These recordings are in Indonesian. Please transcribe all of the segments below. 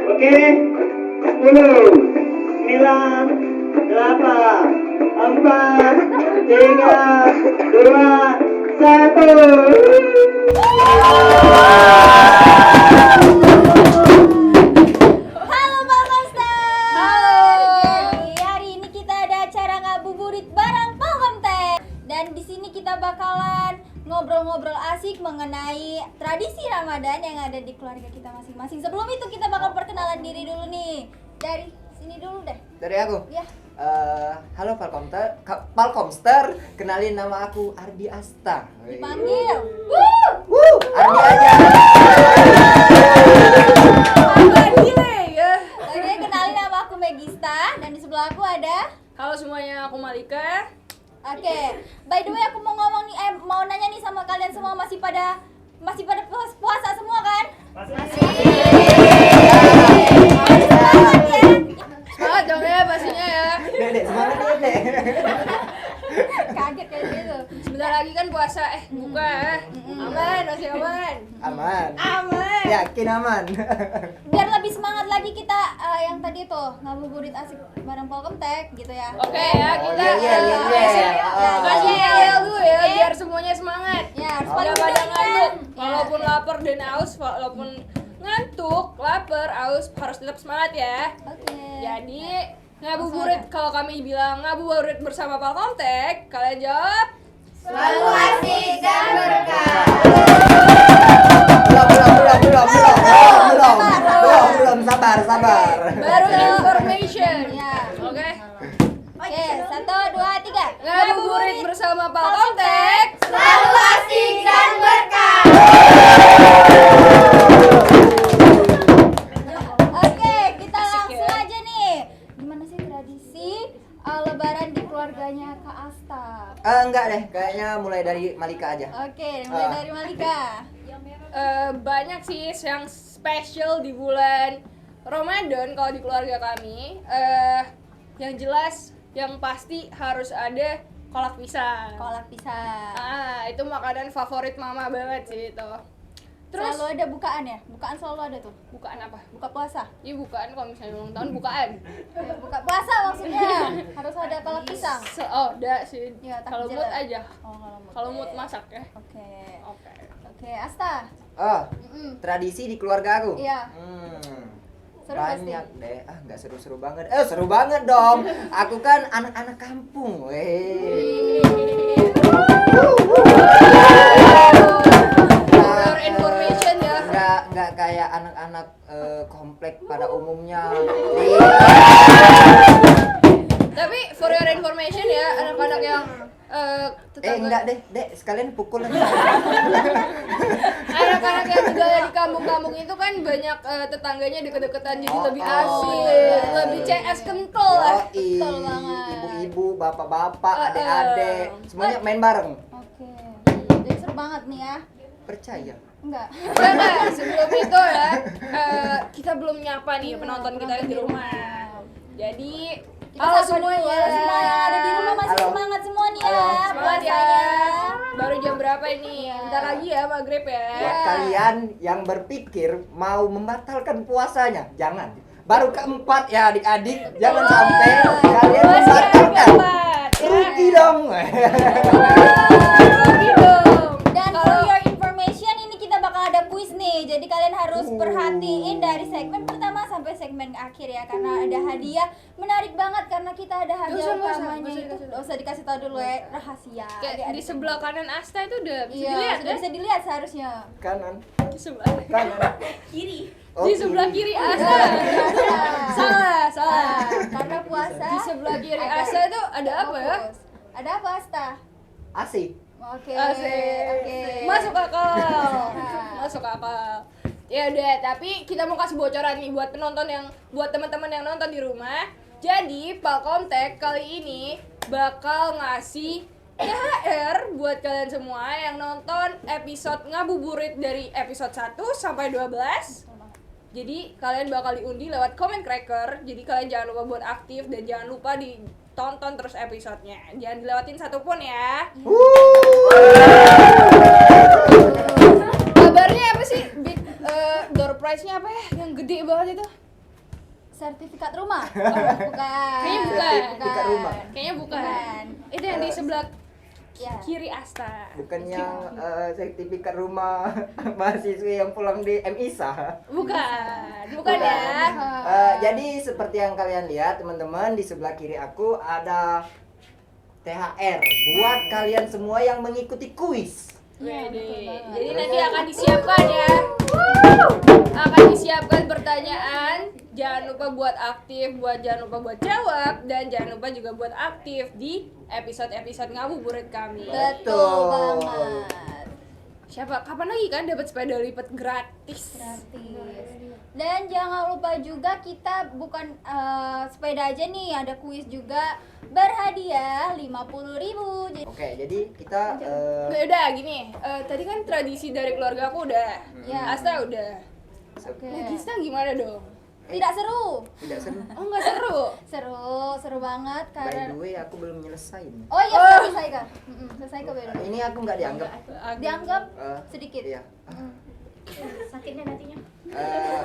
Oke, 10, 9, 8, 4, 3, 2, 1. Halo Pak Master. Halo. Jadi hari ini kita ada acara ngabuburit bareng Polkomtek. Dan di sini kita bakalan ngobrol-ngobrol asik mengenai tradisi Ramadan yang ada di keluarga kita masing-masing. Sebelum itu kita bakal perkenalan diri dulu nih. Dari sini dulu deh. Dari aku. Ya. Halo Palkomster, kenalin nama aku Ardi Asta. Dipanggil. Ardi aja. Oke, kenalin nama aku Megista dan di sebelah aku ada. Halo semuanya, aku Malika. Oke, by the way aku mau ngomong nih, mau nanya nih sama kalian semua masih pada puasa semua kan? Masih. Semangat ya. Semangat dong ya pastinya ya. Dek, semangat ya, Dek. Kaget kayak gitu. Sebentar lagi kan puasa, buka ya. Aman, masih aman. Aman. Aman. Yakin aman. Biar lebih semangat lagi kita yang tadi tuh ngabuburit asik bareng Polkomtek gitu ya. Oke ya, kita iya. kasih yel dulu ya biar semuanya semangat. Ya, harus Pada paling pada mudah ngantuk, ya. walaupun lapar dan haus, walaupun ngantuk, lapar, haus harus tetap semangat ya. Oke. Jadi ngabuburit, kalau kami bilang ngabuburit bersama Palkomtek, kalian jawab Selalu asik dan berkah. Belum, sabar. baru information. Ya. Oke. Oke, 1, 2, 3. Ngabuburit bersama Palkomtek. Selalu asik dan berkah. Oke, kita Asik langsung ya. aja nih. Gimana sih tradisi Lebaran di keluarganya Kak Asta? Enggak deh, kayaknya mulai dari Malika aja. Oke, mulai dari Malika. Banyak sih yang spesial di bulan Ramadan kalau di keluarga kami. Yang jelas, yang pasti harus ada kolak pisang. Kolak pisang. Itu makanan favorit mama banget sih itu. Terus Selalu ada bukaan ya? Bukaan selalu ada tuh. bukaan apa? Buka puasa. Iya bukaan, kalau misalnya ulang tahun bukaan. Buka puasa maksudnya. Harus ada kolak pisang. Ada sih. Iya, tak Kalau mood jelas. aja. Oh, Kalau mood masak ya. Oke. Oke. Oke, Asta. Oh, Mm-mm. tradisi di keluarga aku. Iya. Seru pasti. Banyak deh. Nggak seru-seru banget. Seru banget dong. Aku kan anak-anak kampung. For information ya. Nggak kayak anak-anak komplek pada umumnya. Tapi for your information ya, anak-anak yang Enggak deh, Dek, sekalian pukul aja. anak-anak yang tinggal di kampung-kampung itu kan banyak tetangganya deket-deketan, jadi lebih asik, lebih CS kental lah. Yoi, Betul banget. ibu-ibu, bapak-bapak, adik-adik, semuanya main bareng. Oke. Jadi seru banget nih ya. Percaya. Enggak. Nah, sebelum itu ya, kita belum nyapa nih penonton kita yang di rumah. Jadi, halo Kita sapa dulu semuanya. ya. Semua yang ada di rumah masih Halo. semangat semua nih ya. Halo. Semangat ya. Puasanya. Baru jam berapa ini? Iya. Bentar lagi ya maghrib ya. Buat kalian yang berpikir mau membatalkan puasanya, jangan. Baru keempat ya adik-adik, jangan sampai kalian Masih ada membatalkan. keempat, ya. Rugi dong. Rugi dong. Dan for Kalau your information ini kita bakal ada kuis nih. Jadi kalian harus perhatiin dari segmen pertama sampai segmen akhir ya, karena ada hadiah menarik banget karena kita ada hadiah Nggak usah, utamanya nggak usah itu. dikasih Nggak usah dikasih tahu dulu ya, rahasia. kayak di Adik-adik sebelah semua. kanan Asta itu udah bisa Iya, dilihat sudah ya? bisa dilihat seharusnya. Kanan, Di sebelah Kiri. Oh, di sebelah kiri Asta. Salah. Nah, karena puasa. Di sebelah kiri agak Asta itu ada apa ya? fokus. Ada apa Asta? Asik. Oke. Asik. Oke. Masuk akal. Nah. Masuk akal. Ya udah, tapi kita mau kasih bocoran nih buat buat teman-teman yang nonton di rumah. Jadi, Palkomtek kali ini bakal ngasih THR buat kalian semua yang nonton episode ngabuburit dari episode 1 sampai 12. Jadi kalian bakal diundi lewat comment cracker. Jadi kalian jangan lupa buat aktif dan jangan lupa ditonton terus episodenya. Jangan dilewatin satupun ya. Kabarnya apa sih? Door prize-nya apa ya? Yang gede banget itu? sertifikat rumah. Oh, bukan. Kayaknya bukan. Sertifikat rumah. Kayaknya bukan. Bukan. Itu yang di sebelah Ya. kiri Asta. Bukan yang sertifikat rumah mahasiswa yang pulang di MISA. Bukan ya. Jadi seperti yang kalian lihat teman-teman, di sebelah kiri aku ada THR buat kalian semua yang mengikuti kuis. Iya, betul Wede. banget. Jadi nanti akan disiapkan ya. Akan disiapkan pertanyaan. Jangan lupa buat aktif, jangan lupa buat jawab, dan jangan lupa juga buat aktif di episode-episode ngabuburit kami. Betul banget. Siapa? Kapan lagi kan dapat sepeda lipat gratis? Gratis. Dan jangan lupa juga kita bukan sepeda aja nih, ada kuis juga berhadiah 50.000. Oke, jadi kita Udah gini, tadi kan tradisi dari keluarga aku udah, Ya. Asta udah. Oke. Nah, Gista gimana dong? Tidak seru. tidak seru. Oh nggak seru? Seru banget By karena the way, aku belum nyelesain. Oh iya, selesai Kak. Selesai Kak Beno. Ini aku nggak dianggap. Dianggap eh, sedikit. Iya. Sakitnya nantinya. Eh,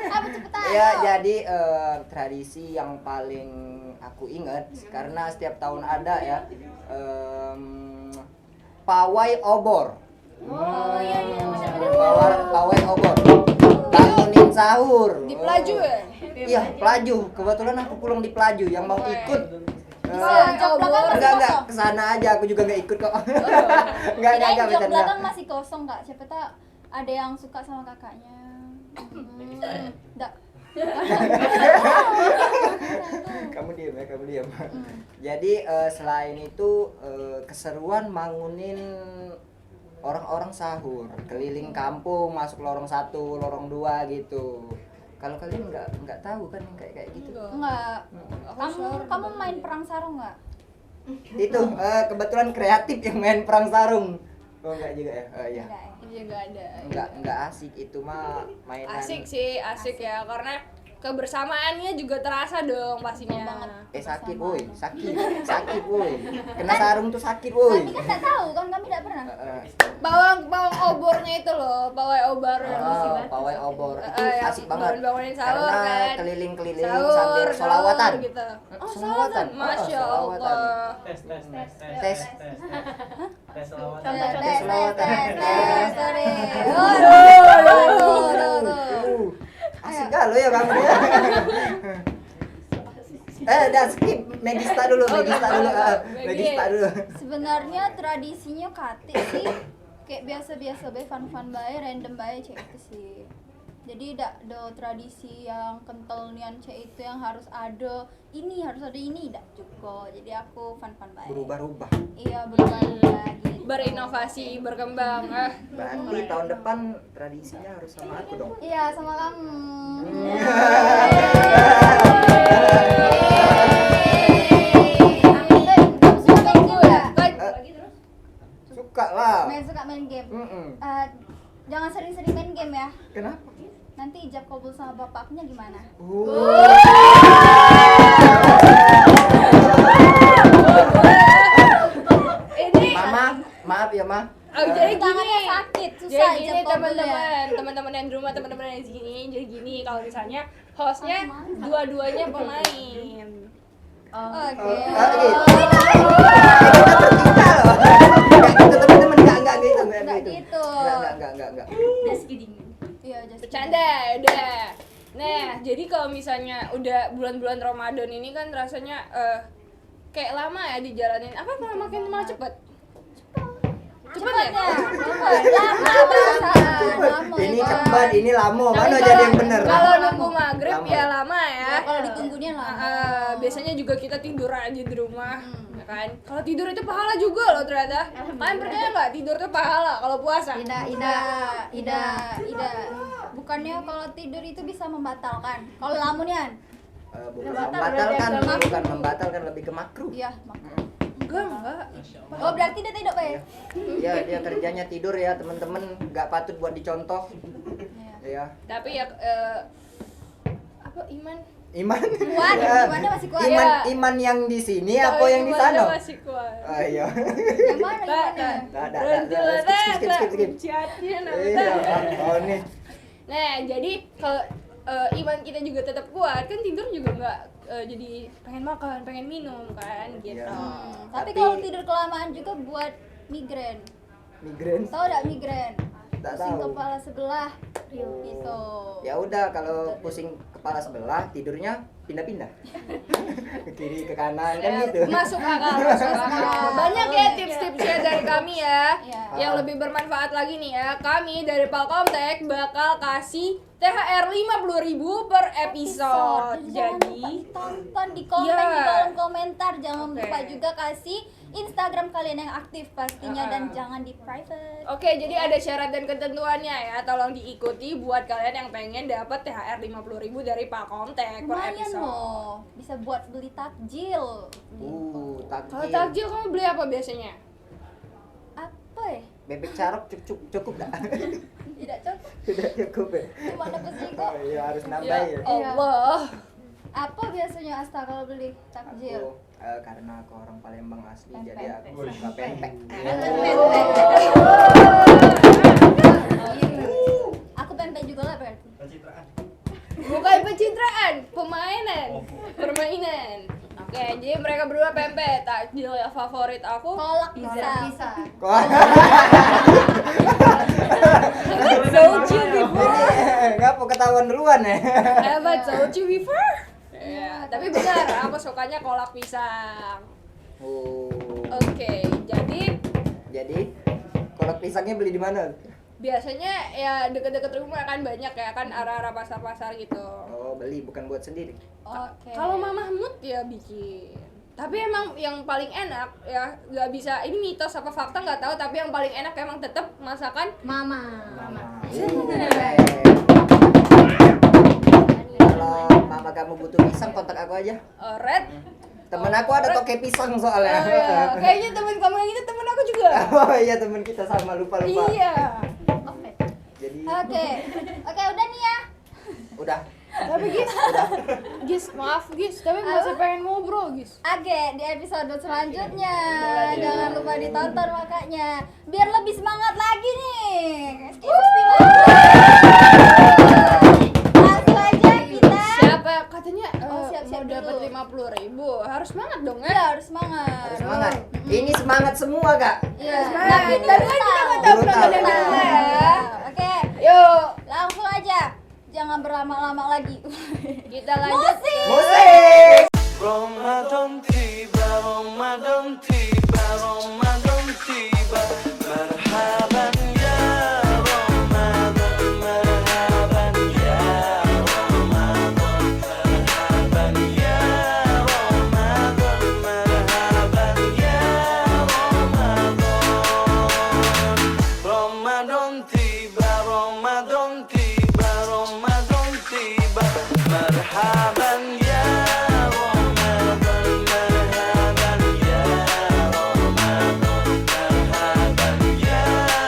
Apa cepetan? Ya, jadi tradisi yang paling aku ingat karena setiap tahun ada ya, pawai obor. Oh iya benar-benar. Pawai obor. Bangunin sahur. Di Pelaju ya? Iya, Pelaju. Kebetulan aku pulang di Pelaju. Yang mau ikut Jok belakang masih enggak kosong. kesana aja, aku juga nggak ikut kok. Kirain jok bercanda. belakang masih kosong Kak. Siapa tahu ada yang suka sama kakaknya. Enggak. Kamu diam ya, kamu diam. Jadi selain itu keseruan bangunin orang-orang sahur, keliling kampung, masuk lorong 1, lorong 2 gitu. Kalau kalian nggak tahu kan yang kayak gitu. Enggak. Kamu main perang sarung enggak? Itu kebetulan kreatif yang main perang sarung. Oh enggak juga ya? Iya. Enggak ya. Iya nggak ada. Enggak asik itu mah mainan. Asik sih, asik ya karena kebersamaannya juga terasa dong pastinya. Banget. Sakit woi, sakit woi. Kena sarung tuh sakit woi. Kami kan enggak tahu kan, kami enggak pernah. Bawang obornya itu loh, pawai obor yang Pawai obor itu yang asik banget. bangunin sahur Karena kan. keliling-keliling Sahur, sambil sholawatan. sahur gitu. Oh, Sholawatan. Masya Sholawatan. Allah. Tes. Tes. Tes selawat. Tes. Sorry. Asik gak lo ya kamu ya? Udah skip Megista dulu. Megista dulu. Sebenarnya tradisinya kate sih kayak biasa-biasa bae, fun-fun bae, random bae cek itu sih. Jadi tidak ada tradisi yang kental nian cek itu yang harus ada ini tidak juga. Jadi aku fun-fun bae. Berubah-ubah. Iya, berubah-ubah gitu. Berinovasi, berkembang. Berarti tahun depan tradisinya harus sama aku dong. Iya, sama kamu. Kamu suka main game nggak? Suka lah. Suka main game. Mm-mm. Jangan sering-sering main game ya. Kenapa? Nanti ijab kabul sama bapaknya gimana? Ini Maaf ya, Ma. jadi Tangannya gini. sakit, susah Jadi ijab gini kabulnya. teman-teman yang di rumah, teman-teman yang di sini. Jadi gini, kalau misalnya hostnya dua-duanya pemain. Oke. Enggak gitu. Enggak gitu. Enggak. Iya, just Bercanda, udah. Nah, jadi kalau misalnya udah bulan-bulan Ramadan ini kan rasanya kayak lama ya dijalanin. Apa malah makin malah cepet? Cepet ya? Ini cepat, ini lama. Mana jadi yang bener? Kalau nunggu maghrib Lama. ya lama ya. Kalau ditunggunya lah. Biasanya juga kita tidur aja di rumah, ya kan? Kalau tidur itu pahala juga loh ternyata. Kalian percaya nggak tidur itu pahala kalau puasa? Ida. Bukannya kalau tidur itu bisa membatalkan. Kalau lamunnya, Bukan membatalkan, lebih ke makruh. iya. Enggak. Oh, berarti dia tidak baik. Ya, dia kerjanya tidur ya, teman-teman. Nggak patut buat dicontoh. Ya. Tapi ya apa iman? Iman. Kuat, Ya. imannya masih kuat. Iman yang di sini apa Oh, yang di imannya sana? masih kuat. Oh iya. Yang mana imannya? Skip. skip. Chatnya Iya, oh nih. Nah, jadi kalau iman kita juga tetap kuat, kan tidur juga nggak jadi pengen makan, pengen minum kan gitu. Iya. Tapi Tapi- kalau tidur kelamaan juga buat migrain. Migrain. Tahu enggak migrain? Tak Pusing tahu. kepala sebelah. Gitu. Ya udah, kalau pusing kepala sebelah tidurnya pindah-pindah. Ke kiri ke kanan kan Ya, gitu. masuk akal. Banyak ya tips-tipsnya dari kami ya. Iya. Yang lebih bermanfaat lagi nih ya. Kami dari Palkomtek bakal kasih THR 50.000 per episode. Jangan lupa Jadi tonton di komen Iya. di kolom komentar. Jangan Oke. lupa juga kasih Instagram kalian yang aktif pastinya dan jangan di private. Oke, jadi ada syarat dan ketentuannya ya. Tolong diikuti buat kalian yang pengen dapat THR 50.000 dari Palkomtek per Lumayan episode. loh, bisa buat beli takjil. Kalau Takjil. takjil kamu beli apa biasanya? Apa ya? Bebek carok cukup dah. Tidak cukup, Tidak cukup ya. cuma dapat sego. Oh, iya harus nambah Ya ya. Allah. Apa biasanya Asta kalau beli takjil? Aku karena aku orang Palembang asli, Pempek. jadi aku suka pempek. Aku pempek juga lah berarti. Pencitraan. Bukan pencitraan, permainan. Oke, jadi mereka berdua pempek. Takjil yang favorit aku Kolak bisa. Kok told you before. ngapa ketahuan duluan ya? Have I told you before? Ya, tapi benar, aku sukanya kolak pisang. Oh. Oke, Jadi kolak pisangnya beli di mana? biasanya ya deket-deket rumah kan banyak ya kan arah-arah pasar-pasar gitu. Oh, beli bukan buat sendiri. Oke. Kalau Mama Mahmud ya bikin. Tapi emang yang paling enak ya nggak bisa, ini mitos apa fakta nggak tahu, tapi yang paling enak emang tetap masakan Mama. Kalau mama kamu butuh pisang kontak aku aja. Red. Temen aku ada toke pisang soalnya. Kayaknya temen kamu yang itu temen aku juga. Oh iya, temen kita sama, lupa. Iya. Oke. Jadi Oke, udah nih ya. udah. Tapi Gis, maaf Gis, tapi masih pengen ngobrol Gis. Oke, di episode selanjutnya jangan lupa ditonton makanya biar lebih semangat lagi nih. Langsung aja kita. Siapa katanya siap-siap mau dapat dulu. 50.000, harus semangat dong ya. Ya, harus semangat. Harus semangat. Ini semangat semua, Kak. Iya. Semangat. Tapi Tapi kan kita nggak tahu penonton yang di rumah ya. Oke, Yuk, langsung aja. Jangan berlama-lama lagi. kita lanjut. Musik. Ramadan tiba, Ramadan tiba, Ramadan tiba. Marhaban ya Ramadan, marhaban ya Ramadan, marhaban ya Ramadan, marhaban ya Ramadan. Ramadan tiba, Ramadan tiba, Ramadan tiba. Marhaban ya Ramadan, marhaban ya Ramadan, marhaban ya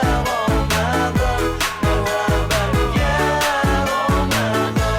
Ramadan, marhaban ya Ramadan.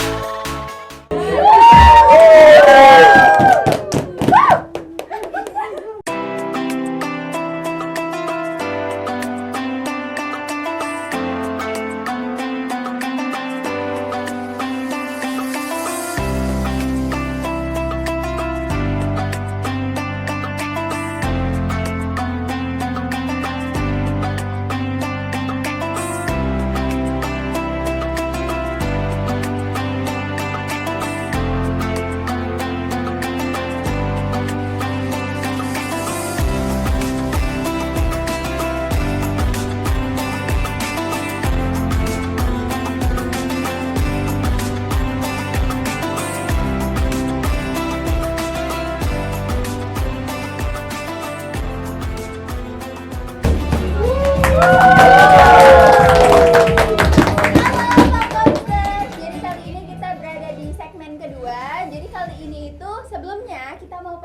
Jadi kali ini kita berada di segmen kedua. Jadi kali ini itu sebelumnya kita mau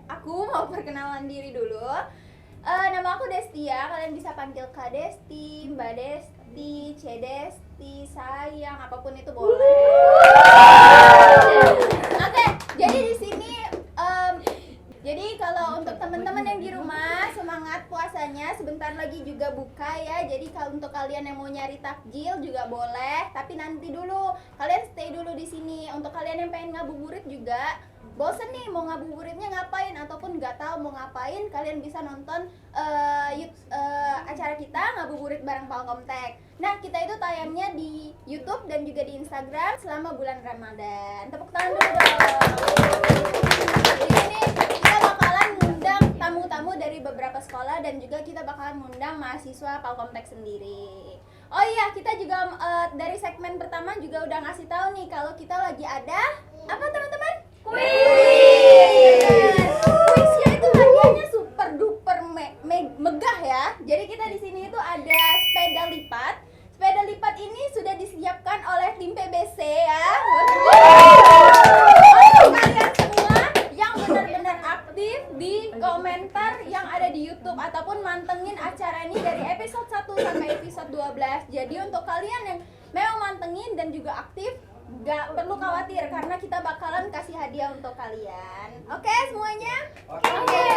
aku mau perkenalan diri dulu. Nama aku Destia, kalian bisa panggil Kak Desti, Mbak Desti, C Desti, sayang, apapun itu boleh. Oke, jadi di sini jadi kalau untuk teman-teman yang di rumah semangat semangat puasanya. Sebentar lagi juga buka ya. Jadi kalau untuk kalian yang mau nyari takjil juga boleh, tapi nanti dulu. Kalian stay dulu di sini. Untuk kalian yang pengen ngabuburit juga, bosen nih mau ngabuburitnya ngapain ataupun nggak tahu mau ngapain, kalian bisa nonton acara kita ngabuburit bareng Palkomtek. Nah, kita itu tayangnya di YouTube dan juga di Instagram selama bulan Ramadan. Tepuk tangan dulu dong. Di sini kita bakalan ngundang tamu-tamu dari beberapa sekolah dan juga kita bakalan ngundang mahasiswa Palkomtek sendiri. Oh iya, kita juga dari segmen pertama juga udah ngasih tahu nih kalau kita lagi ada apa teman-teman? Kuis. Kuisnya itu hadiahnya super duper megah ya. Jadi kita di sini itu ada sepeda lipat. Sepeda lipat ini sudah disiapkan oleh tim PBC ya. Untuk kalian semua yang benar-benar aktif di komentar yang ada di YouTube ataupun mantengin acara ini dari episode 1 sampai episode 12. Jadi untuk kalian yang memang mantengin dan juga aktif, gak perlu khawatir karena kita bakalan kasih hadiah untuk kalian. Oke semuanya? Oke.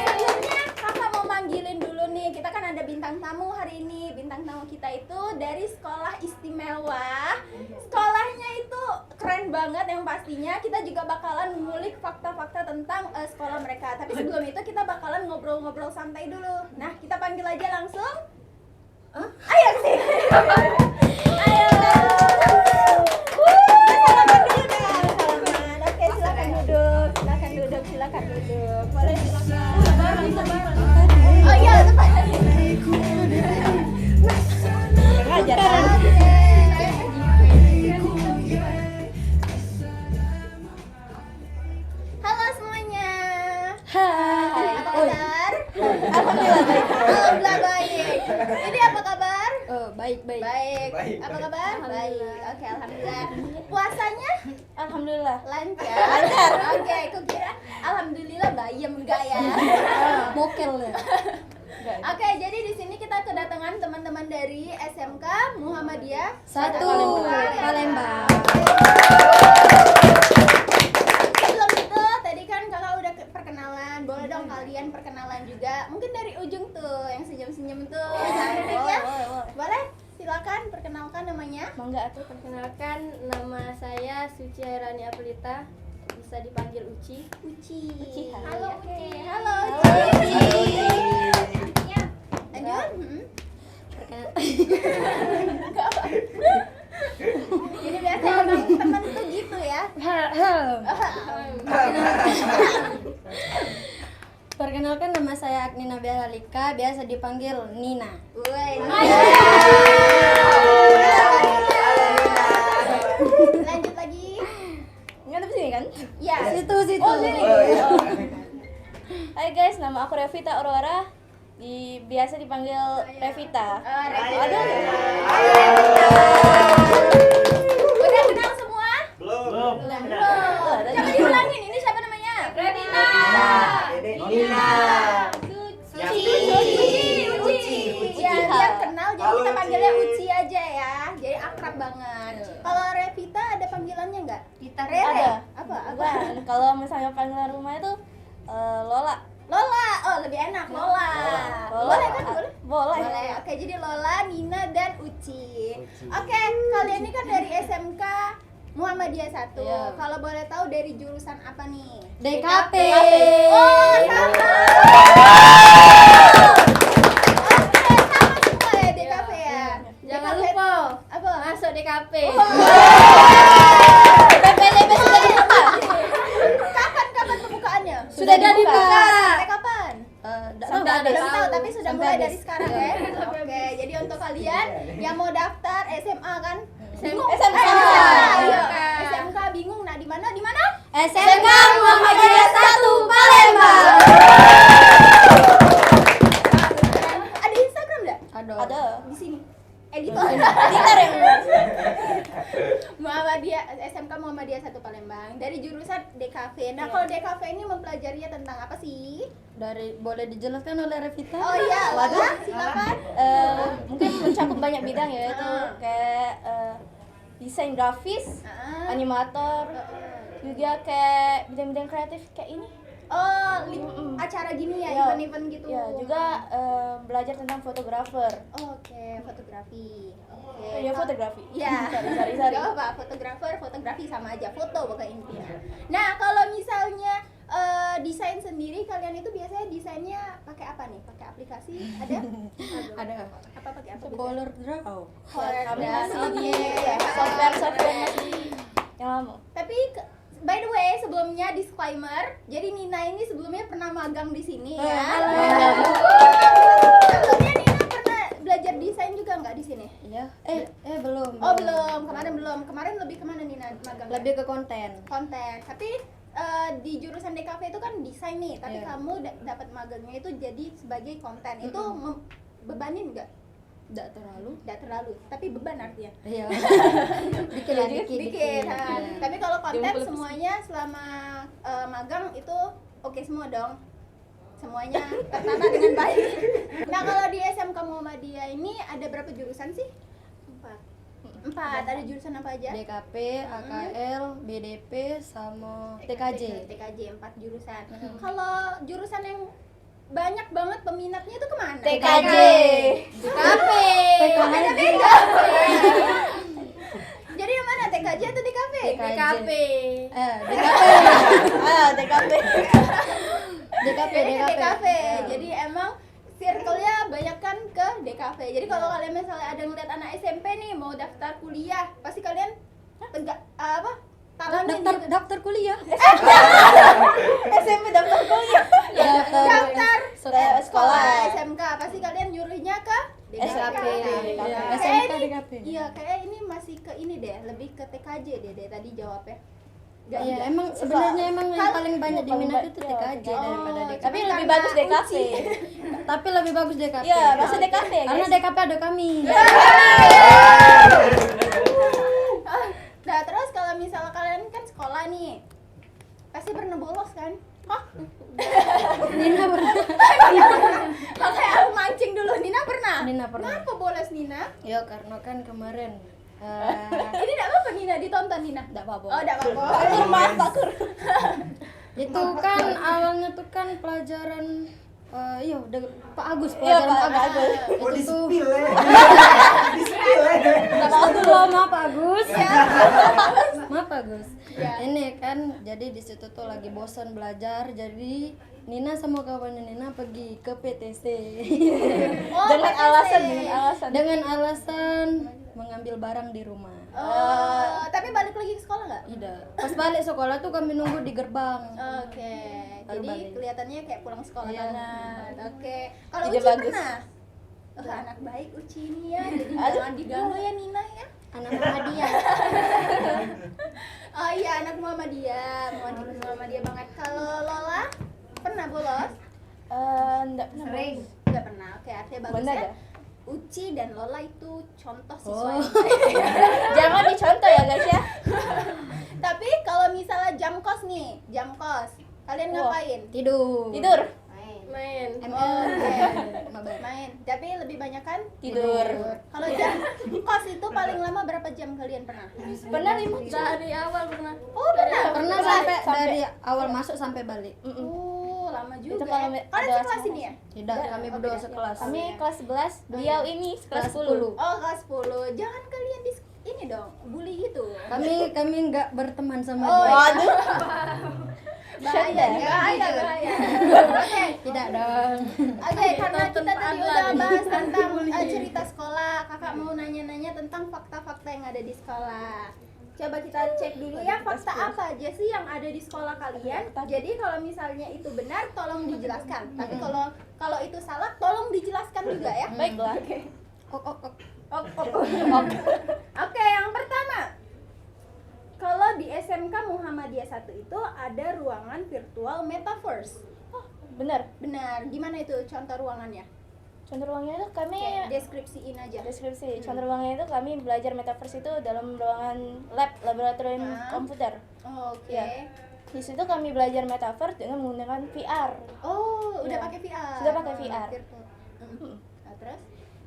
Sebelumnya kakak mau manggilin dulu nih. Kita kan ada bintang tamu hari ini. Bintang tamu kita itu dari sekolah istimewa. Sekolahnya itu keren banget yang pastinya. Kita juga bakalan ngulik fakta-fakta tentang sekolah mereka. Tapi sebelum itu kita bakalan ngobrol-ngobrol santai dulu. Nah, kita panggil aja langsung. Ayo sih. Ayo. Salaman dulu dong, salaman. Oke, silakan duduk. Silakan duduk. Boleh oh iya, tepat. Halo semuanya. Hai. Apa kabar? Alhamdulillah baik. Ini apa kabar? Baik. Baik. Apa kabar? Baik. Oke, alhamdulillah. Puasanya? Alhamdulillah. Lancar. Oke, aku kira alhamdulillah bayem enggak ya? Mokel ya. Oke, jadi di sini kita kedatangan teman-teman dari SMK Muhammadiyah 1 Palembang. Sebelum itu tadi kan kakak udah perkenalan, boleh dong kalian perkenalan juga. Mungkin dari ujung tuh yang senyum-senyum tuh. Cantik ya? Boleh? Silakan perkenalkan namanya. Mangga atuh. Perkenalkan, nama saya Suci Hairani Apelita, bisa dipanggil Uci. Uci. Halo, Oke. Halo Uci. Lanjut. Jadi biasanya teman-teman tuh gitu ya. Perkenalkan, nama saya Agni Nabila Halika, biasa dipanggil Nina. Woi. Lanjut lagi. Ngadep sini kan? Ya. Situ. Oh, sini. Hai guys, nama aku Revita Aurora. Biasa dipanggil Revita. Revita. Udah kenal semua? Belum. Belum. Coba diulangin, ini siapa namanya? Revita. Nina. Uci. Ya, biar kenal jadi kita panggilnya Uci aja ya. Jadi akrab banget. Kalau Revita ada panggilannya enggak? Rere. Ada. Apa? Bukan, kalau misalnya panggilan rumah itu Lola. Lola. Oh, lebih enak Lola. Boleh kan? Boleh. Boleh. Oke, jadi Lola, Nina dan Uci. Oke, kalian ini kan dari SMK Muhammadiyah 1. Iya. Kalau boleh tahu dari jurusan apa nih? DKP. Oh, sama. Oke, sama semua ya DKP ya. Jangan DKP. lupa Apa? masuk DKP. PPDB sudah dibuka. Kapan pembukaannya? Sudah dibuka. Sampai kapan? Sampai ada Belum tahu, tapi sudah Sampai mulai habis. dari sekarang ya. Oke, jadi untuk kalian yang mau daftar SMA kan? Bingung? SMK. Iya. SMK bingung. Nah, di mana? SMK Muhammadiyah 1 Palembang. Ada Instagram enggak? Ada. Di sini. Editor. Editor yang Muhammadiyah, SMK Muhammadiyah 1 Palembang dari jurusan DKV. Nah, kalau DKV ini mempelajarinya tentang apa sih? Boleh dijelaskan oleh Revita? Oh iya, Lola, silakan. Mungkin mencakup banyak bidang ya, itu kayak desain grafis, Ah. animator, juga kayak bidang-bidang kreatif kayak ini. Oh, acara gini ya, Iya. event-event gitu. Ya, juga belajar tentang fotografer. Oke, fotografi. Oke. Ya, fotografi. Ya. Sorry. Gak apa, fotografi sama aja, foto pokoknya intinya. Nah, kalau misalnya desain sendiri, kalian itu biasanya desainnya pakai apa nih? Pakai aplikasi? Ada? Ada Apa pakai apa? Color Draw. Kami masih di ya, software masih yang lama. Tapi by the way, sebelumnya disclaimer, jadi Nina ini sebelumnya pernah magang di sini ya. Sebelumnya Nina pernah belajar desain juga nggak di sini? Iya. Belum. Oh belum, kemarin lebih kemana Nina magang? Lebih ke konten. Konten. Tapi di jurusan DKV itu kan desain nih, tapi Iya. kamu dapat magangnya itu jadi sebagai konten. Itu bebanin nggak? Enggak terlalu. Nggak terlalu, tapi beban artinya. Iya. dikit. Ha. Tapi kalau konten semuanya selama magang itu oke semua dong. Semuanya tertata dengan baik. Nah, kalau di SMK Muhammadiyah ini ada berapa jurusan sih? 4. Ada jurusan apa aja? DKP, AKL, BDP sama TKJ. TKJ 4 jurusan. Kalau jurusan yang banyak banget peminatnya itu kemana? TKJ. DKP. Beda-beda. Jadi yang mana? TKJ atau DKP? DKP. DKP. Jadi ke DKV. Jadi emang circle-nya banyak kan ke DKV. Jadi kalau kalian misalnya ada ngeliat anak SMP nih mau daftar kuliah, pasti kalian talangin gitu. Daftar kuliah. SMP daftar kuliah. Daftar Sekolah. SMK, pasti kalian nyuruhnya ke SKP. SMK DKP. Iya, kayak ini masih ke ini deh, lebih ke TKJ deh tadi jawabnya. Gak Iya, juga. emang sebenarnya yang Kalau- paling banyak diminat itu Iya, TKJ daripada DKP. Tapi Cuma lebih karena bagus DKV. uji. Tapi lebih bagus DKP. Iya, masih DKV ya, Karena guys. DKP ada kami. Nah, terus kalau misalnya kalian kan sekolah nih, pasti pernah bolos kan? Hah? Nina pernah. Makanya aku mancing dulu. Nina pernah? Nina pernah. Kenapa bolos Nina? Ya karena kan kemarin Ini enggak apa-apa Nina, ditonton Nina. enggak apa-apa. Oh, enggak apa-apa. Maaf Takur. Itu kan awalnya tuh kan pelajaran Pak Agus, Iya, pelajaran Pak Agus. Oh, Itu tuh di-spill ya. Di-spill ya. Maaf Pak Agus. Maaf Pak Agus. Ya. Ini kan jadi di situ tuh lagi bosan belajar, jadi Nina sama kawannya Nina pergi ke PTC. Oh, Dengan PTC. alasan. Dengan alasan mengambil barang di rumah. Oh, tapi balik lagi ke sekolah nggak? Tidak. Pas balik sekolah tuh kami nunggu di gerbang. Oke. Baru Jadi balik. kelihatannya kayak pulang sekolah Iya. banget. Oke. Kalau Ide Uci bagus. pernah? Oh, anak baik Uci ini ya. Jadi jangan diganggu ya Nina ya. Anak Muhammadiyah. Oh iya, anak Muhammadiyah banget. Kalau Lola pernah bolos? Enggak pernah. Nggak pernah. Oke, artinya bagus Benar ya. ya? Uci dan Lola itu contoh siswa Oh. yang baik. Jangan dicontoh ya guys ya. Tapi kalau misalnya jam kos nih, kalian Wah. ngapain? Tidur. Tidur. Main. Oke. Main. Tapi lebih banyak kan Tidur. Kalau jam kos itu paling lama berapa jam kalian pernah? Pernah 5 jam. Dari awal pernah. Oh, pernah. Pernah sampai dari awal masuk sampai balik. Oh, lama juga. Itu kalau ya. ada Kalian sekelas ini ya? Tidak, kami berdua sekelas. Kami kelas 11, beliau ini kelas 10. Oh, kelas 10. Jangan kalian ini dong, bully gitu. Kami nggak berteman sama Oh, dia. Waduh. Bahaya. Oke. Tidak dong. Oke, karena kita tadi udah bahas tentang cerita sekolah, kakak mau nanya-nanya tentang fakta-fakta yang ada di sekolah. Coba kita cek dulu ya, fakta apa aja sih yang ada di sekolah kalian. Jadi kalau misalnya itu benar, tolong dijelaskan. Tapi kalau itu salah, tolong dijelaskan juga ya. Baiklah. Oke, yang pertama. Kalau di SMK Muhammadiyah 1 itu ada ruangan virtual metaverse. Benar. Benar, gimana itu contoh ruangannya? Contoh ruangnya itu kami Oke, deskripsiin aja. deskripsi. Contoh ruangnya itu kami belajar metaverse itu dalam ruangan laboratorium komputer. Oke. Ya. Di situ kami belajar metaverse dengan menggunakan VR. Oh, udah Ya. pakai VR. Sudah pakai VR. Virtual. Nah, terus?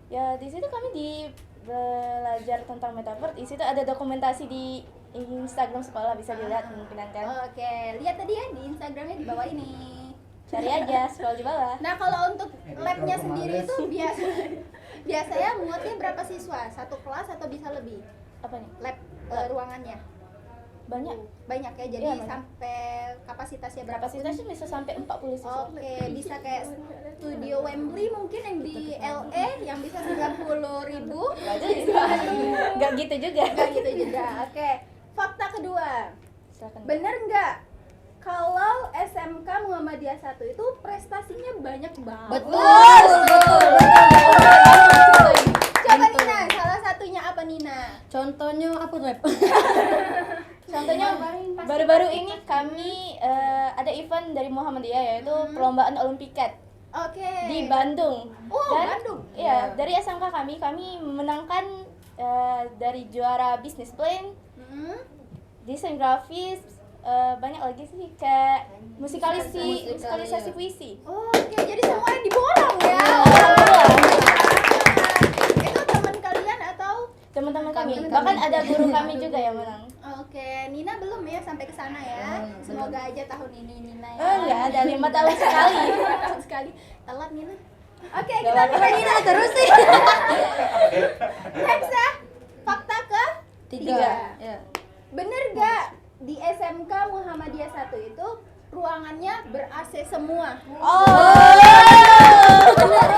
Ya di situ kami belajar tentang metaverse. Di situ ada dokumentasi di Instagram sekolah bisa dilihat kemungkinan kan. Oke, lihat tadi ya di Instagramnya di bawah ini. Cari aja, scroll di bawah. Nah, kalau untuk labnya sendiri itu biasanya muatnya berapa siswa? Satu kelas atau bisa lebih? Apa nih? Lab ruangannya Banyak. banyak ya, jadi Iya, banyak. sampai kapasitasnya berapa? Kapasitasnya bisa sampai 40 siswa. Oke, bisa kayak studio Wembley mungkin yang di LA yang bisa 90.000. Gak gitu juga. Enggak gitu juga. Oke. Fakta kedua. Silakan. Bener nggak kalau SMK Muhammadiyah 1 itu prestasinya banyak banget? Betul. Coba Nina, salah satunya apa Nina? Contohnya apa, Rep? Contohnya baru-baru ini kami ada event dari Muhammadiyah yaitu perlombaan Olimpiket Oke. di Bandung. Oh, Bandung. Iya, dari SMK kami memenangkan dari juara business plan, Hmm. desain grafis, banyak lagi sih kayak musikalisasi puisi. Oke, jadi semuanya diborong ya. Itu teman kalian atau? Teman-teman kami, bahkan ada guru kami juga yang menang. Oke, Nina belum ya sampai ke sana ya. Semoga aja tahun ini Nina ya. Enggak, ada 5 tahun sekali. 5 tahun sekali. Telat Nina. Oke, Gak kita apa-apa. Nina terus sih. Next ya. Fakta ke 3. Ya. Bener gak di SMK Muhammadiyah 1 itu ruangannya ber-AC semua? Benar itu benar.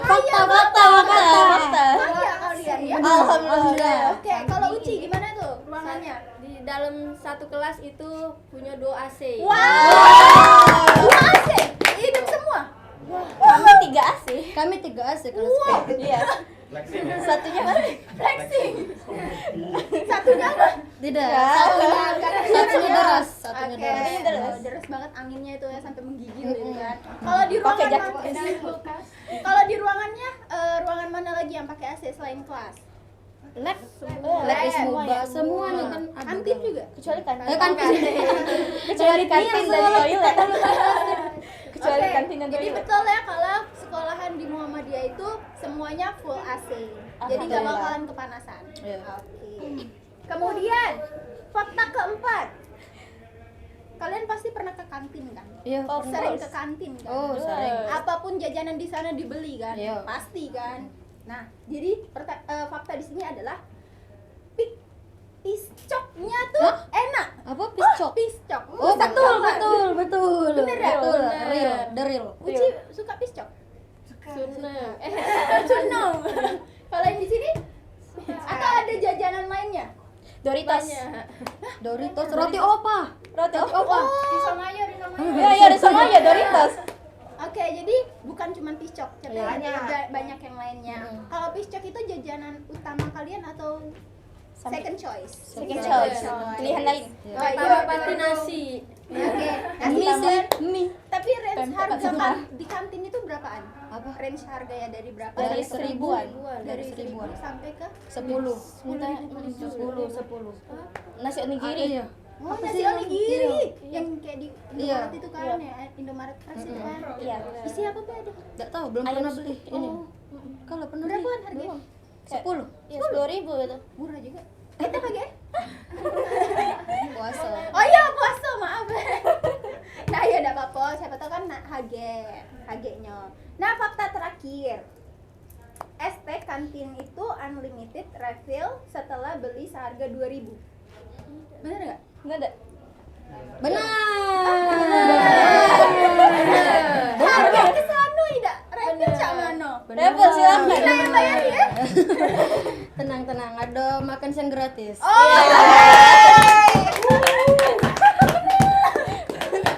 Fakta. Iya kalian ya. Alhamdulillah. Oke, kalau Uci gimana tuh ruangannya? Di dalam satu kelas itu punya 2 AC. Wow. 2 AC. Hidup semua. Kami 3 AC. Kami 3 AC kelas P. Iya. Flexing ya? Satunya mana? Flexing. Satunya apa? Tidak. Satunya deras, Oke. satunya deras. Deras banget anginnya itu ya sampai menggigil gitu kan. Kalau di Pakai ruangan jaket. Kalau di ruangannya ruangan mana lagi yang pakai AC selain kelas? Lab. Lab Ismuba semuanya kan ada. Kantin juga? Kecuali kantin. Kantin. Kecuali kantin dan toilet. Kecuali Oke, kantin dan jadi toilet. betul ya kalau sekolahan di Muhammadiyah itu semuanya full AC. Jadi nggak Alhamdulillah. bakalan kepanasan. Iya. Oke. Kemudian fakta keempat. Kalian pasti pernah ke kantin kan? Iya. Oh, Sering course. ke kantin kan? Oh, sering. Apapun jajanan di sana dibeli kan? Iya. Pasti kan? Nah, jadi fakta di sini adalah piscoknya tuh enak. Apa piscok? Piscok. Oh, Suka betul, nggak? betul. Bener ya? Betul. Bener. Real, the real. Uci suka piscok? Sunnah. Sunnah. Kalau yang di sini atau ada jajanan lainnya? Doritos. Doritos, roti opa. Roti opa. Di Somaya, di Somaya. Iya, ada semuanya Doritos. Oke, jadi bukan cuma piscok, tapi Iya. ada banyak yang lainnya. Kalau piscok itu jajanan utama kalian atau second choice? Second choice. Pilihan lain. Oh, iya. Tambah pasti nasi. Oke, nasi Mie sih, tambah. mie. Tapi range Pempek harga semua. di kantin itu berapaan? Apa? Range harga ya dari berapa? Dari 1000-an. Dari Dari 1.000 1000-an. sampai ke 10. 10. Nasi onigiri. Iya. Oh, Apa nasi sih yang- onigiri iya. yang kayak di Iya. Indomaret itu kan ya, Indomaret Fresh itu kan. Iya. Isi apa tuh ada? Enggak tahu, belum Ayam pernah sup. beli ini. Kalau pernah beli Berapaan harganya? 10 Iya, 10.000 itu. Murah juga. Kita pakai? puasa. Oh iya, puasa, maaf. Nah, ya enggak apa-apa, siapa tahu kan HG-nya. Nah, fakta terakhir. ST kantin itu unlimited refill setelah beli seharga 2.000. Bener nggak? Enggak ada. Benar. Harga ke sana tidak refill cak mano. Refill silakan. Kita yang bayar ya. Tenang, ada makan siang gratis. Oh.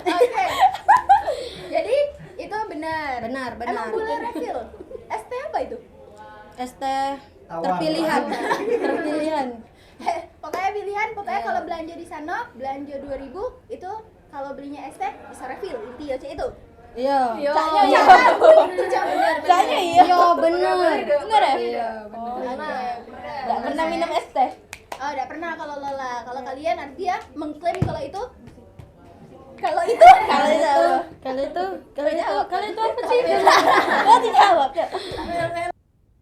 Oke. Jadi itu benar. Benar. Emang boleh refill. ST apa itu? ST terpilihan. Pokoknya pilihan, kalau belanja di sana, belanja 2.000 itu kalau belinya ST bisa refill. Intinya itu. Iya. Caknya iya. Itu Cak, benar. Caknya iya. Iya, benar. Bener ya? Iya, benar. Enggak pernah minum es teh. Oh, enggak pernah kalau Lola. Kalau kalian nanti ya mengklaim kalau itu Kalau itu Kalau itu apa sih? Gua dijawab.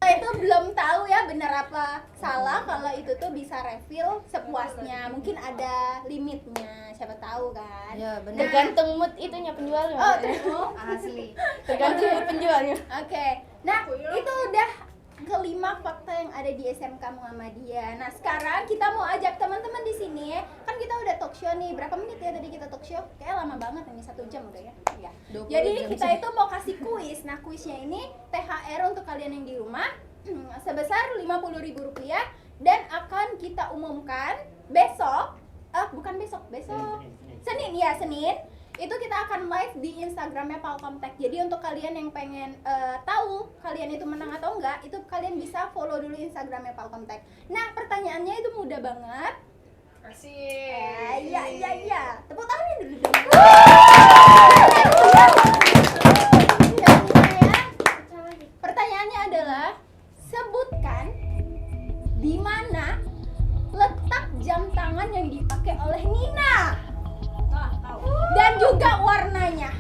Itu belum tahu ya benar apa salah kalau itu tuh bisa refill sepuasnya. Mungkin ada limitnya, siapa tahu kan. Ya benar. Tergantung mood itunya penjualnya. Oh, terus Asli. Tergantung mood penjualnya. Oke. Nah, itu udah kelima fakta yang ada di SMK Muhammadiyah. Nah, sekarang kita mau ajak teman-teman di sini. Kan kita udah talk show nih. Berapa menit ya tadi kita talk show? Kayak lama banget ini, 1 jam udah ya. Iya. 20 Jadi jam kita sih. itu mau kasih kuis. Nah, kuisnya ini THR untuk kalian yang di rumah sebesar Rp50.000 dan akan kita umumkan besok. Bukan besok. Senin ya, Senin. Itu kita akan live di Instagramnya Palkomtek. Jadi untuk kalian yang pengen tahu kalian itu menang atau enggak, itu kalian bisa follow dulu Instagramnya Palkomtek. Nah, pertanyaannya itu mudah banget. Asik. Iya. Tepuk tangannya dulu dong. Pertanyaannya adalah sebutkan di mana letak jam tangan yang dipakai oleh Nina. Dan juga warnanya.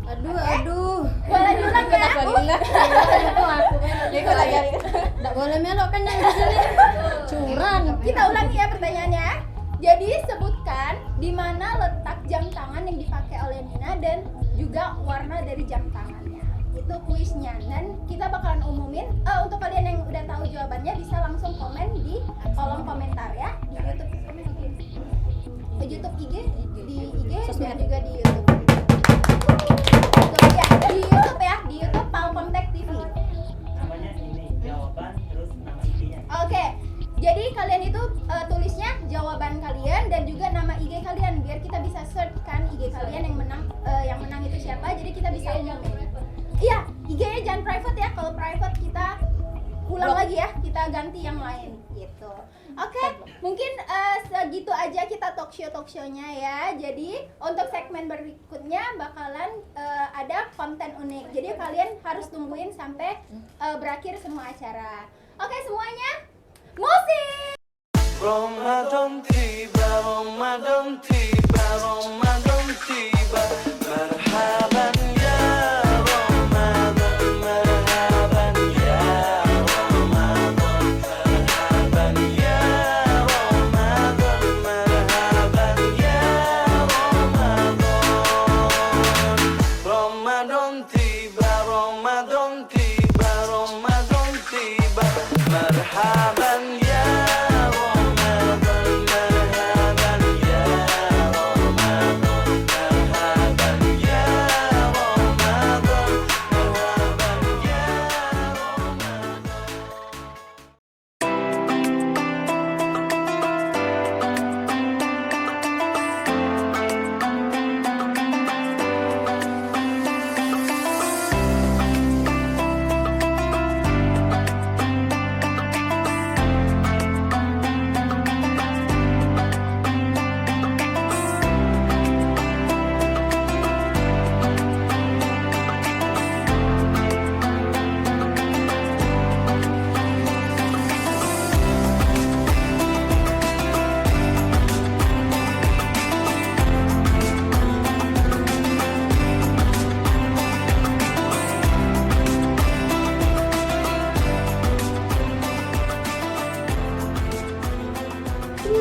Aduh. Boleh diulang ya? Enggak boleh melok kan yang di sini. Curang. Kita ulangi ya pertanyaannya. Jadi sebutkan di mana letak jam tangan yang dipakai oleh Nina dan juga warna dari jam tangannya. Itu kuisnya dan kita bakalan umumin. Untuk kalian yang udah tahu jawabannya bisa langsung komen di kolom komentar ya di YouTube IG, di IG dan juga di YouTube. Di YouTube ya, di YouTube Palkomtek TV. Namanya ini jawaban terus nama IG-nya. Oke, jadi kalian itu tulisnya jawaban kalian dan juga nama IG kalian biar kita bisa search kan IG kalian yang menang itu siapa. Jadi kita bisa umumin. Iya, IG-nya jangan private ya. Kalau private kita ulang lagi ya, kita ganti yang lain gitu. Oke, mungkin segitu aja kita talk show-nya ya. Jadi untuk segmen berikutnya bakalan ada konten unik. Jadi kalian harus tungguin sampai berakhir semua acara. Oke semuanya, musik! Ramadan tiba, Ramadan tiba, Ramadan tiba. Marhaban ya Ramadan, marhaban ya Ramadan, marhaban ya Ramadan, marhaban ya Ramadan. Ramadan tiba, Ramadan tiba, Ramadan tiba. Marhaban ya Ramadan, marhaban ya Ramadan, marhaban ya Ramadan, marhaban ya Ramadan.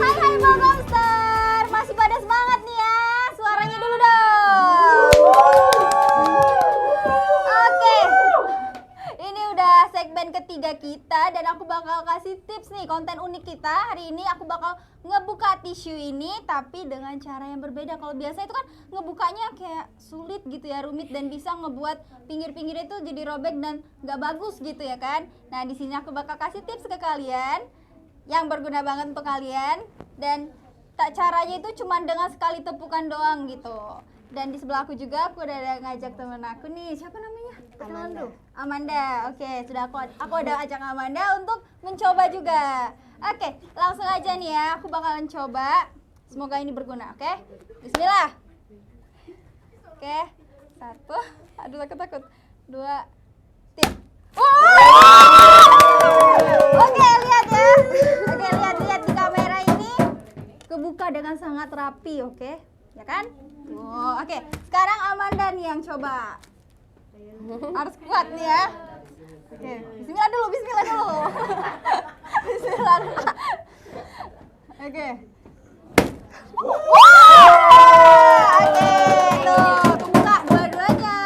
Hai Palkomster, masih pada semangat nih ya? Suaranya dulu dong. Oke, ini udah segmen ketiga kita dan aku bakal kasih tips nih konten unik kita. Hari ini aku bakal ngebuka tisu ini tapi dengan cara yang berbeda. Kalau biasa itu kan ngebukanya kayak sulit gitu ya, rumit dan bisa ngebuat pinggir-pinggir itu jadi robek dan nggak bagus gitu ya kan. Nah di sini aku bakal kasih tips ke kalian yang berguna banget untuk kalian dan caranya itu cuma dengan sekali tepukan doang gitu. Dan di sebelah aku juga aku udah ada ngajak temen aku nih. Siapa namanya? Kenalan dulu. Amanda. Oke, sudah aku udah ajak Amanda untuk mencoba juga. Oke, langsung aja nih ya. Aku bakalan coba. Semoga ini berguna, oke? Bismillah. Oke. 1. Aduh takut. 2. 3. Oke, lihat ya. Oke, lihat di kamera ini kebuka dengan sangat rapi, oke? Ya kan? Oke. Sekarang Amanda nih yang coba. Harus kuat nih ya. Oke, bismillah dulu. Bismillah dulu. Oke. Oke, tuh, kebuka dua-duanya.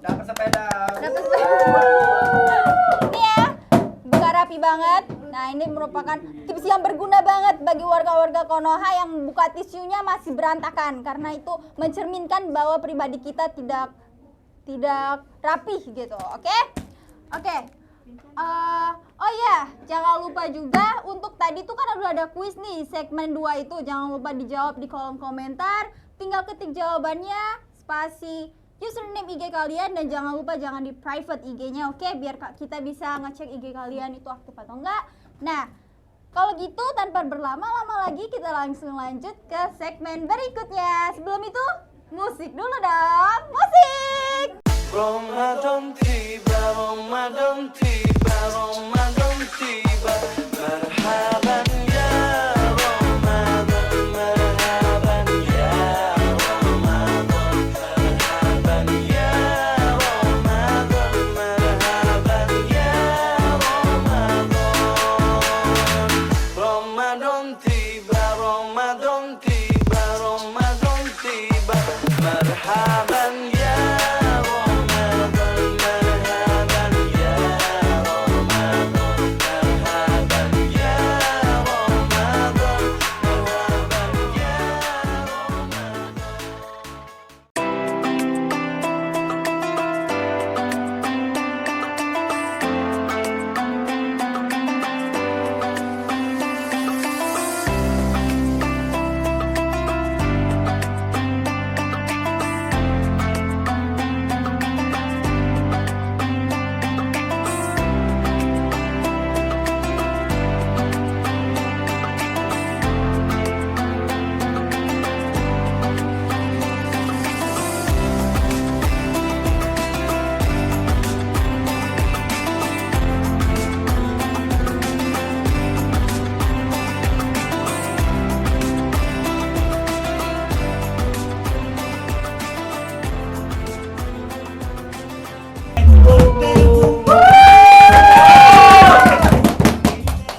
Dapat sepeda. Ini ya, buka rapi banget. Nah, ini merupakan tips yang berguna banget bagi warga-warga Konoha yang buka tisunya masih berantakan, karena itu mencerminkan bahwa pribadi kita tidak rapih gitu. Oke? Oh ya, jangan lupa juga untuk tadi tuh kan udah ada kuis nih segmen 2 itu, jangan lupa dijawab di kolom komentar. Tinggal ketik jawabannya, spasi username IG kalian, dan jangan lupa jangan di private IG-nya, oke? Biar kita bisa ngecek IG kalian itu aktif atau enggak. Nah, kalau gitu tanpa berlama-lama lagi kita langsung lanjut ke segmen berikutnya. Sebelum itu, musik dulu dong. Musik! Ramadan tiba, Ramadan tiba, Ramadan tiba. Marhaban ya Ramadan, marhaban ya Ramadan, marhaban ya Ramadan, marhaban ya Ramadan. Ramadan tiba, Ramadan tiba, Ramadan tiba. Marhaban ya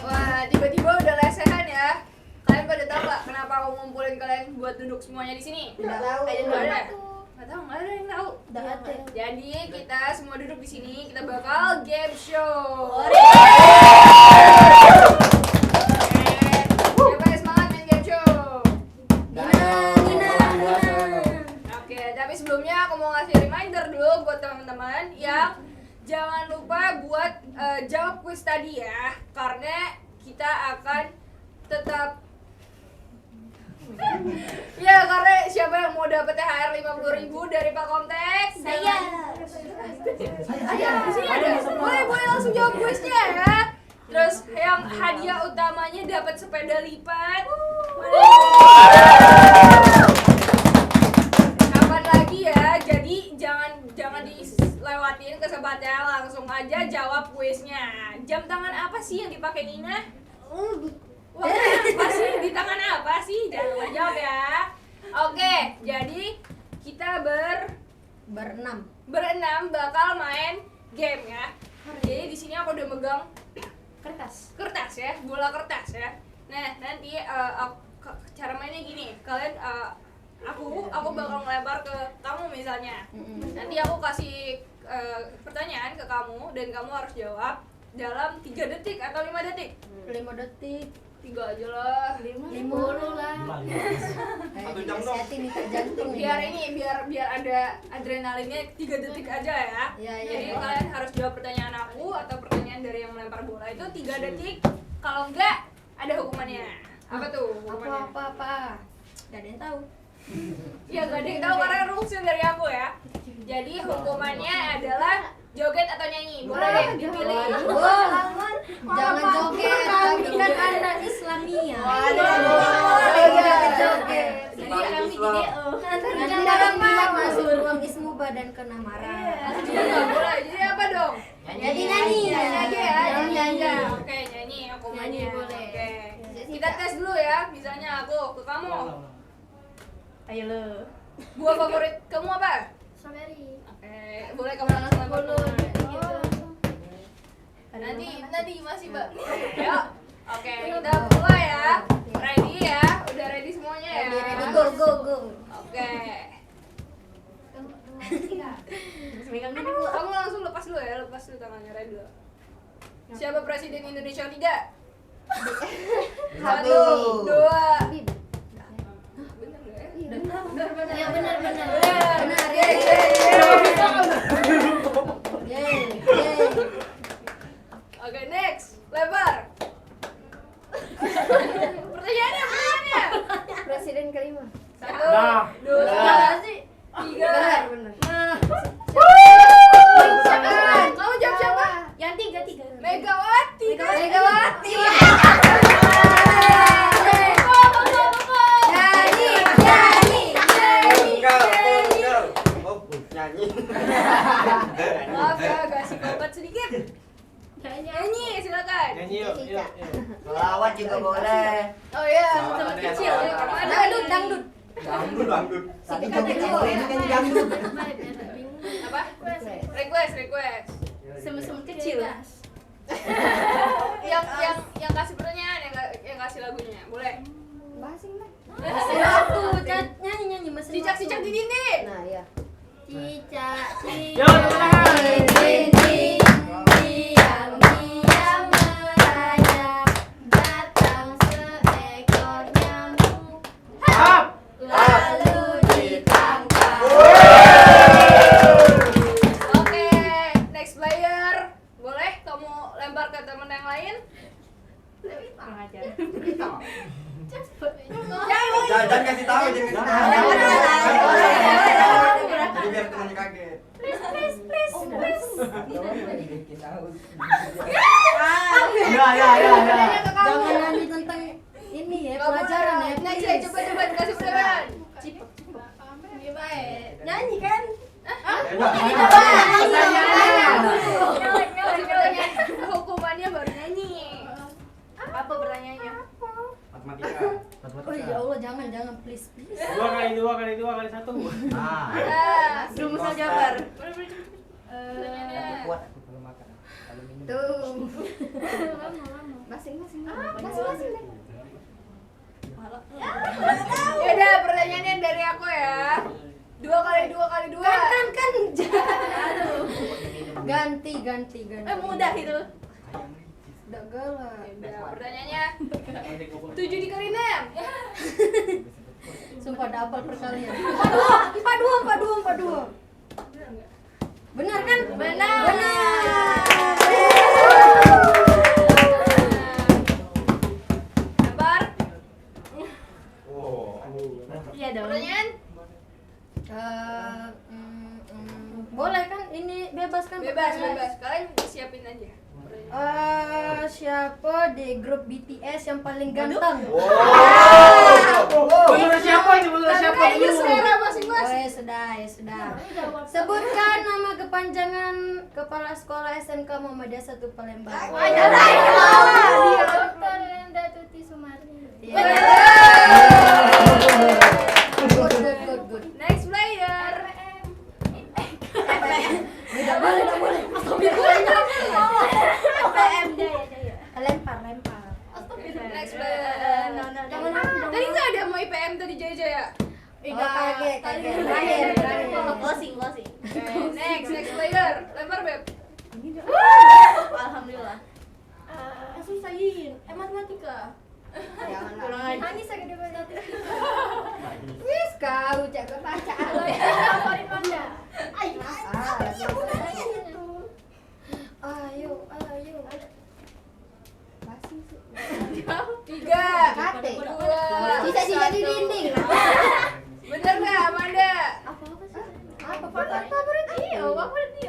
Wah, tiba-tiba udah lesehan ya. Kalian pada tahu nggak kenapa aku ngumpulin kalian buat duduk semuanya di sini? Nggak tahu. Nggak ada. Nggak tahu, nggak ada yang tahu. Nggak ada. Jadi kita semua duduk di sini, kita bakal game show. Siapa yang semangat main game show? Oke, tapi sebelumnya aku mau ngasih reminder dulu buat teman-teman yang jangan lupa buat jawab kuis tadi ya, karena kita akan tetap ya, karena siapa yang mau dapet THR 50.000 dari Pak Komtek? Saya. Di sini ada. Boleh langsung jawab kuisnya ya. Terus yang hadiah utamanya dapat sepeda lipat. Kapan lagi ya? Jadi jangan dilewatin kesempatannya, langsung aja jawab kuisnya. Jam tangan apa sih yang dipakai Nina? Wah, apa sih? Di tangan apa sih? Jangan lupa jawab ya. Oke, jadi kita berenam bakal main game ya. Jadi di sini aku udah megang kertas ya, bola kertas ya. Nah, nanti cara mainnya gini. Kalian aku bakal ngelempar ke kamu misalnya. Nanti aku kasih pertanyaan ke kamu dan kamu harus jawab dalam 3 detik atau 5 detik. 5 detik. 3 aja lah. 50 lah. Satu jam dong. Jantung Biar ada adrenalinnya 3 detik aja ya. Iya. Jadi kalian harus jawab pertanyaan aku atau pertanyaan dari yang melempar bola itu 3 detik. Kalau enggak ada hukumannya. Apa tuh hukumannya? Apa? Gak ada yang tahu. Ya gak ada yang tahu karena rulesnya dari aku ya. Jadi hukumannya adalah joget atau nyanyi. Boleh dipilih. Jangan joget, tapi kan ada Islamia. Boleh joget. Jadi kami tidak Nanti dalam masuk ruang ismu badan kena marah. nggak boleh. Jadi apa dong? Jadi nyanyi. Nyanyi aja ya. Nyanyi. Oke, nyanyi hukumannya. Nyanyi boleh. Oke. Kita tes dulu ya. Misalnya aku ke kamu. Ayo lo. Buah favorit kamu apa? Strawberry. Oke, boleh kamu langsung lempar dulu. Nanti masih Mbak. Yuk. Oke, kita mulai ya. Ready ya? Udah ready semuanya ya? Ready, go. Oke. Kamu langsung lepas dulu ya, lepas dulu tangannya, ready dulu. Siapa presiden Indonesia yang tidak? 1, 2. Bener nggak ya? Bener. Ya benar. Oke, next. Lebar. Pertanyaannya. Presiden kelima. 1, 2, 3. Benar. Kamu jawab siapa? Yang tiga. Megawati. Nyanyi. Maaf ya, agak psikopat sedikit. Nyanyi, silakan. Nyanyi yuk. Selawat juga boleh. Oh iya, Sama kecil. Dangdut. Dangdut. Tadi joget ini kan dangdut. Apa? Request. Semut kecil. Yang kasih pertanyaan, yang kasih lagunya, boleh? Satu, nyanyi mesin. Cicak-cicak di dinding. Nah, ya. Cicak, Yo, tepuk tangan. diam merayap, datang seekor nyamuk, lalu ditangkap. Oke, next player. Boleh kamu lempar ke teman yang lain? Jangan kasih tahu, jangan kasih tahu. Jadi biar temannya kaget. Ya. Jangan nyanyi tentang ini ya, pelajaran ya. Next ya, coba kasih pertanyaan. Nyanyi kan? Kasih pertanyaan. Hukumannya baru nyanyi. Apa pertanyaannya? Matematika. Oh ya Allah, jangan please. 2 kali 1. Rumus aljabar. Kuat aku kalau makan. Kalau minum. Tuh. Masing-masing deh. Yaudah, pertanyaannya dari aku ya. 2 kali 2. Kan. Ganti. Mudah itu. Udah galak. Yaudah, pertanyaannya 7 dikali 6. Sumpah double perkalian. 42. Benar kan? Benar. Lempar. Iya dong. Pertanyaan? Boleh kan? Ini bebas kan? Bebas. Kalian siapin aja. Siapa di grup BTS yang paling ganteng? Menurut siapa ini? Ayo selera masing-masing. Oh ya sudah. Sebutkan nama kepanjangan Kepala Sekolah SMK Muhammadiyah 1 Palembang. Dr. Renda Tuti Sumarni. Good. Next player. Tidak boleh. PM Jaya. Lempar. Next player. Tadi nggak ada mau IPM tadi Jaya. Kaget. Terakhir. Closing. Oke, next player. Lempar Beb. Alhamdulillah. Susahin. Matematika. Jangan. Anissa gede banget. Wis kau jago bacaan. Favorit Manda. Ayo. 3, Kate. 2. Sisa di dinding. Bener nggak Amanda? Apa favorit dia?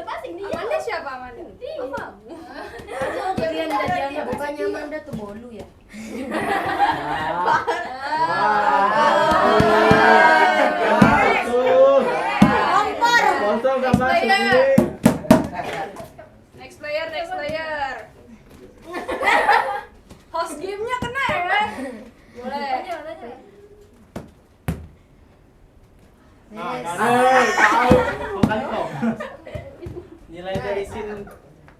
Pasti dia. Amanda siapa Amanda? Kalian jadi bukannya Amanda tuh bolu ya? Sponsor gak masuk player. nih. Next player. Host game-nya kena ya? Boleh. Tahu. Bukan kok. Nilai dari sin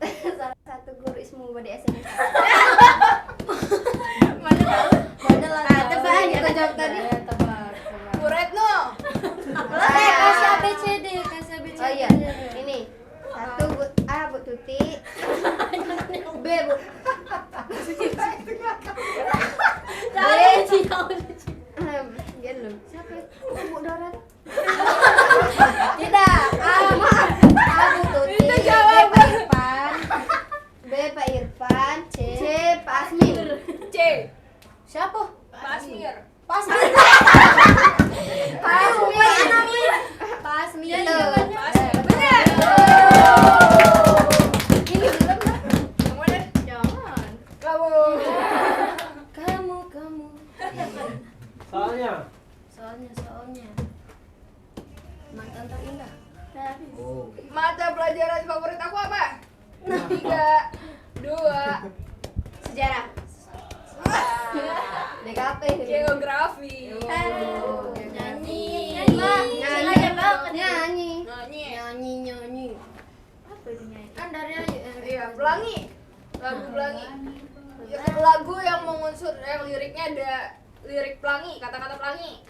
Salah satu guru Ismu BKP. Geografi. Nyanyi. Sengaja banget Nyanyi. Nyanyi. Apa itu nyanyi? kan dari aja. Iya, pelangi. Lagu pelangi. Ya, lagu yang mengunsur yang liriknya ada lirik pelangi, kata-kata pelangi.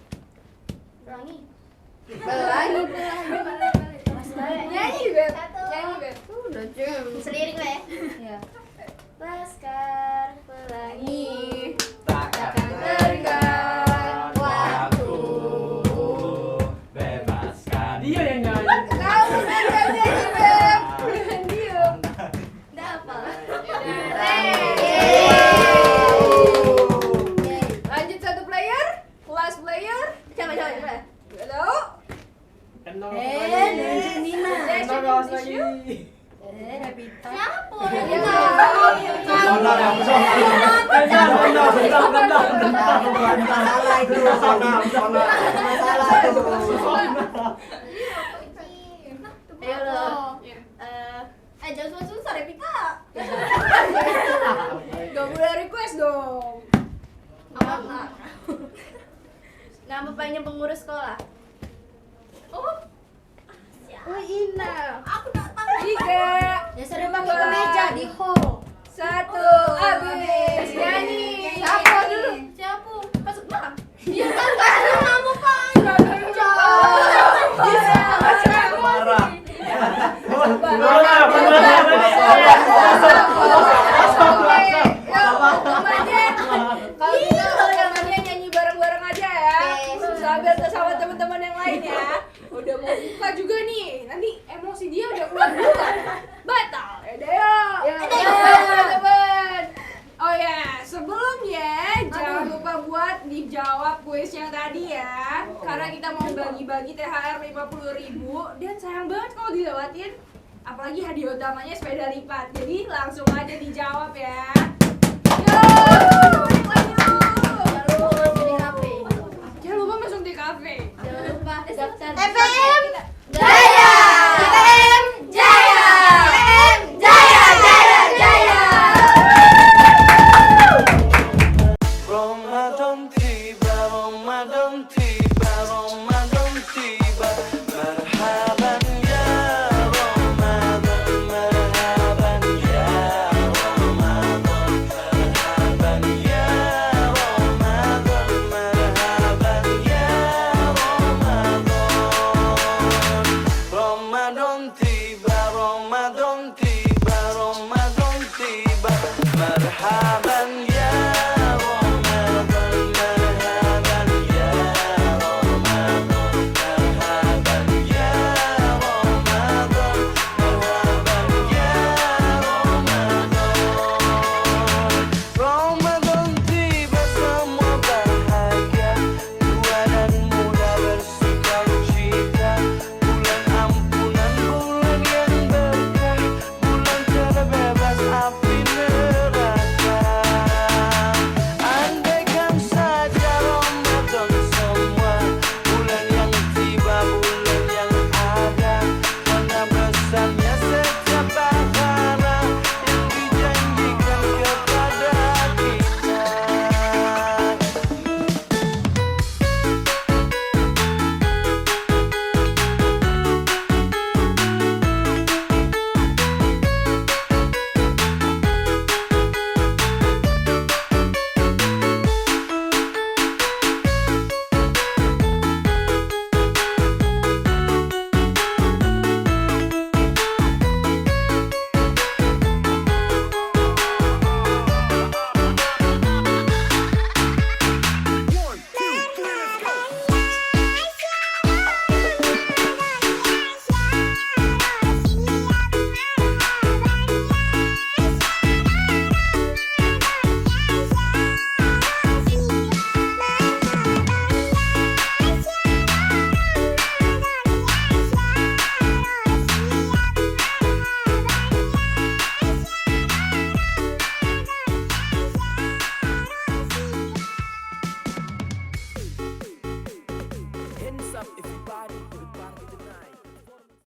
Pelangi. Nyanyi, Beb. Nyanyi, Beb. Udah jam. Seliring lah ya. Iya. Laskar pelangi. Takkan Tenggang waktu bebaskan. Dia yang nyanyi. Kamu kan nyanyi, Beb. Dia. Udah apa? Lanjut satu player, last player. Coba. Gak tahu. Kenal. Nina. Kenal kawas lagi. Rabita. Siapa? Masalah itu. Masalah itu. Ayo lo. Jangan susah Revita. Gak boleh request dong. Nama panjang pengurus sekolah. Ina. Tiga, Ya sering pakai kemeja di hall. satu, habis. Nyanyi. Siapa dulu? Siapa? Masuk belakang. Iya kan karena kamu Marah. Kalau gitu temannya nyanyi bareng-bareng aja ya. Sambil sama teman-teman yang lain ya. Udah mau buka juga nih. Nanti emosi dia udah keluar duluan. Batal. Yuk. Teman-teman. Oh ya, sebelumnya jangan lupa buat dijawab kuis yang tadi ya. Karena kita mau bagi-bagi THR 50.000 dan sayang banget kalau dilewatin. Apalagi hadiah utamanya sepeda lipat. Jadi langsung aja dijawab ya.